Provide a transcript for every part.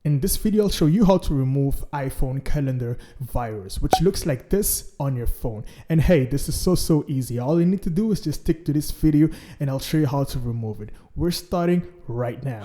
In this video, I'll show you how to remove iPhone calendar virus, which looks like this on your phone. And hey, this is so easy. All you need to do is just stick to this video and I'll show you how to remove it. We're starting right now.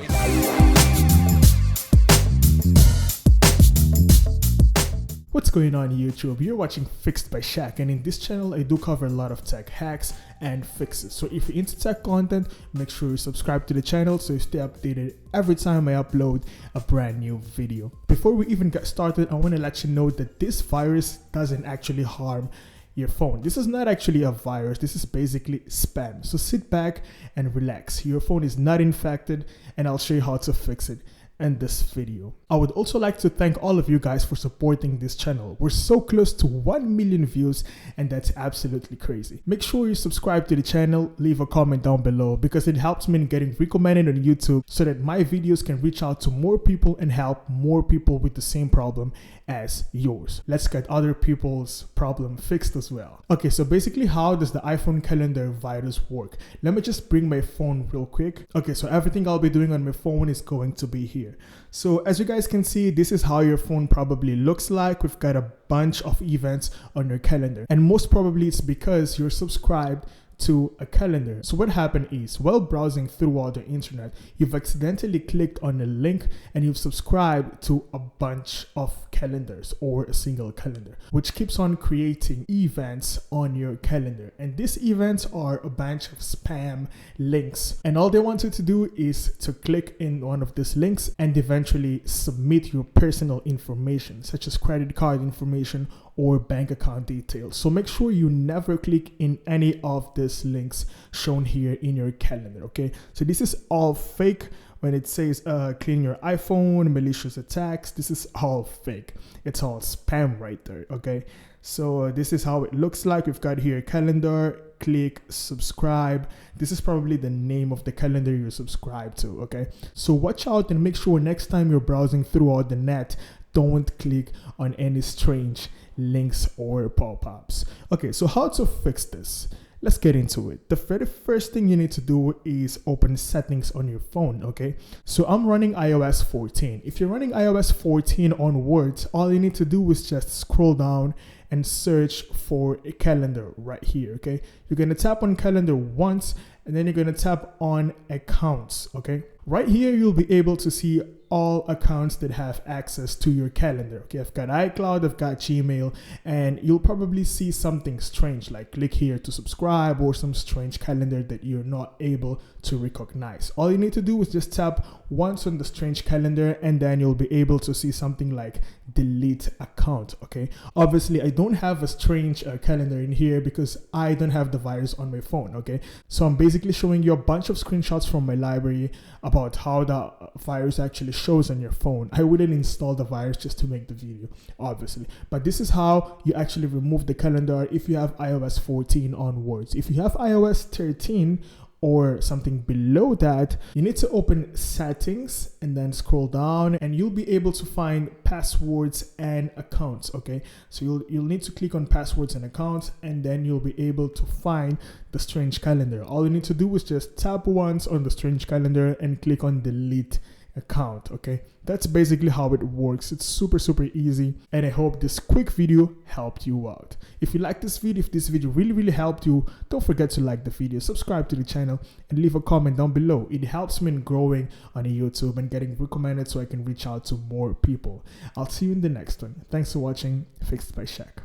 What's going on YouTube? You're watching Fixed by Shaq, and in this channel I do cover a lot of tech hacks and fixes. So if you're into tech content, make sure you subscribe to the channel so you stay updated every time I upload a brand new video. Before we even get started, I want to let you know that this virus doesn't actually harm your phone. This is not actually a virus, this is basically spam. So sit back and relax. Your phone is not infected and I'll show you how to fix it in this video. I would also like to thank all of you guys for supporting this channel. We're so close to 1 million views and that's absolutely crazy. Make sure you subscribe to the channel, leave a comment down below because it helps me in getting recommended on YouTube so that my videos can reach out to more people and help more people with the same problem as yours. Let's get other people's problem fixed as well. Okay, so basically how does the iPhone calendar virus work? Let me just bring my phone real quick. Okay, so everything I'll be doing on my phone is going to be here. So as you guys can see, this is how your phone probably looks like. We've got a bunch of events on your calendar, and most probably it's because you're subscribed to a calendar. So what happened is, while browsing throughout the internet, you've accidentally clicked on a link and you've subscribed to a bunch of calendars or a single calendar, which keeps on creating events on your calendar. And these events are a bunch of spam links, and all they want you to do is to click in one of these links and eventually submit your personal information such as credit card information or bank account details. So make sure you never click in any of these links shown here in your calendar. Okay, so this is all fake. When it says clean your iPhone, malicious attacks, this is all fake. It's all spam right there. Okay, so this is how it looks like. We've got here calendar, click subscribe. This is probably the name of the calendar you're subscribed to. Okay, so watch out and make sure next time you're browsing throughout the net, don't click on any strange links or pop-ups. Okay, so how to fix this? Let's get into it. The very first thing you need to do is open settings on your phone. Okay, so I'm running iOS 14. If you're running iOS 14 onwards, all you need to do is just scroll down and search for a calendar right here. Okay, you're gonna tap on calendar once and then you're gonna tap on accounts. Okay, right here you'll be able to see all accounts that have access to your calendar. Okay, I've got iCloud, I've got Gmail, and you'll probably see something strange like click here to subscribe or some strange calendar that you're not able to recognize. All you need to do is just tap once on the strange calendar and then you'll be able to see something like delete account. Okay, obviously I don't have a strange calendar in here because I don't have the virus on my phone. Okay, so I'm basically showing you a bunch of screenshots from my library about how the virus actually shows on your phone. I wouldn't install the virus just to make the video, obviously, but this is how you actually remove the calendar if you have iOS 14 onwards. If you have iOS 13 or something below that, you need to open settings and then scroll down and you'll be able to find passwords and accounts. Okay, so you'll need to click on passwords and accounts and then you'll be able to find the strange calendar. All you need to do is just tap once on the strange calendar and click on delete account. Okay, that's basically how it works. It's super easy, and I hope this quick video helped you out. If you like this video, if this video really helped you, don't forget to like the video, subscribe to the channel, and leave a comment down below. It helps me in growing on YouTube and getting recommended so I can reach out to more people. I'll see you in the next one. Thanks for watching. Fixed by Shaq.